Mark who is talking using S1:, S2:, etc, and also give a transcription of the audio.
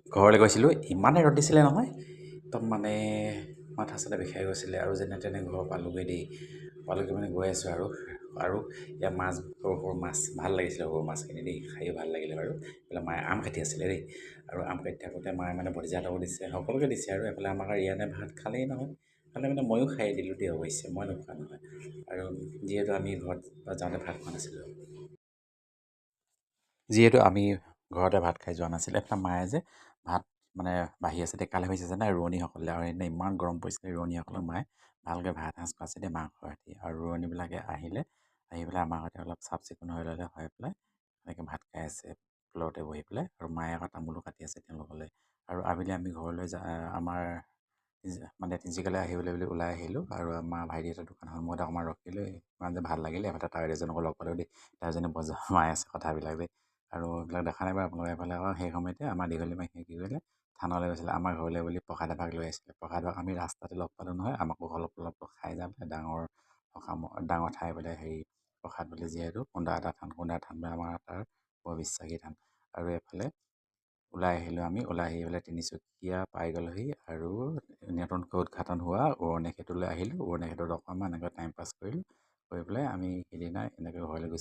S1: ঘৰলৈ গৈছিলোঁ ইমানেই ৰ'দ দিছিলে নহয় একদম মানে মাথা চাথা বিষাই গৈছিলে আৰু যেনে তেনে ঘৰ পালোগৈ দেই পালোগৈ মানে গৈ আছোঁ আৰু ইয়াৰ মাছ সৰু সৰু মাছ ভাল লাগিছিলে সৰু মাছখিনি দেই খায়ো ভাল লাগিলে বাৰু এইফালে মায়ে আম কাটি আছিলে দেই আৰু আম কাটি থাকোঁতে মায়ে মানে ভতিজাহঁতকো দিছে সকলোকে দিছে আৰু এইফালে আমাৰ ৰিয়ানে ভাত খালেই নহয় খালে মানে ময়ো খাই দিলোঁ দেই অৱশ্যে মই নোখোৱা নহয় আৰু যিহেতু আমি ঘৰতে ভাত খাই যোৱা নাছিলোঁ এইফালে মায়ে যে ভাত মানে বাঢ়ি আছে ডেকালে হৈছে যে নাই ৰোৱনীসকলে আৰু সেইদিনা ইমান গৰম পৰিছিলে ৰোৱনীসকলক মায়ে ভালকৈ ভাত সাঁজ খুৱাইছে দেই মাংস ৰাতি আৰু ৰোৱনীবিলাকে আহি পেলাই আমাৰ সৈতে অলপ চাফ চিকুণ হৈ ল'লে হৈ পেলাই এনেকৈ ভাত খাই আছে ফ্ল'ৰতে বহি পেলাই আৰু মায়ে আকৌ তামোলো কাটি আছে তেওঁলোকলৈ আৰু আবেলি আমি ঘৰলৈ আমাৰ মানে তিনিচুকীয়ালৈ আহিবলৈ বুলি ওলাই আহিলোঁ আৰু আমাৰ ভাইটিহঁতৰ দোকানখন অকণমান ৰখিলোঁ ইমান যে ভাল লাগিলে এফালে তাৰ এজনকো লগ পালোঁ দেই তাৰজনে বজমাই আছে কথাবিলাক দেই আৰু এইবিলাক দেখা নাই বাৰু আপোনালোকে এইফালে আকৌ সেই সময়তে আমাৰ দীঘলী মাহীয়ে কি কৰিলে থানলৈ গৈছিলে আমাৰ ঘৰলৈ বুলি প্ৰসাদ এভাগ লৈ আহিছিলে প্ৰসাদ এভাগ আমি ৰাস্তাতে লগ পালোঁ নহয় আমাকো অলপ খাই যাম ডাঙৰ ঠাই বোলে হেৰি প্ৰসাদ বোলে যিহেতু কুণ্ডা থান বোলে আমাৰ তাৰ বৰ বিশ্বাসী থান আৰু এইফালে ওলাই আহিলোঁ আমি ওলাই আহি পেলাই তিনিচুকীয়া পাই গ'লোহি আৰু নতুনকৈ উদঘাটন হোৱা উৰণীয়া সেতুলৈ আহিলোঁ উৰণীয়া সেতুত অকণমান এনেকৈ টাইম পাছ কৰিলোঁ কৰি পেলাই আমি সিদিনা এনেকৈ ঘৰলৈ গুচি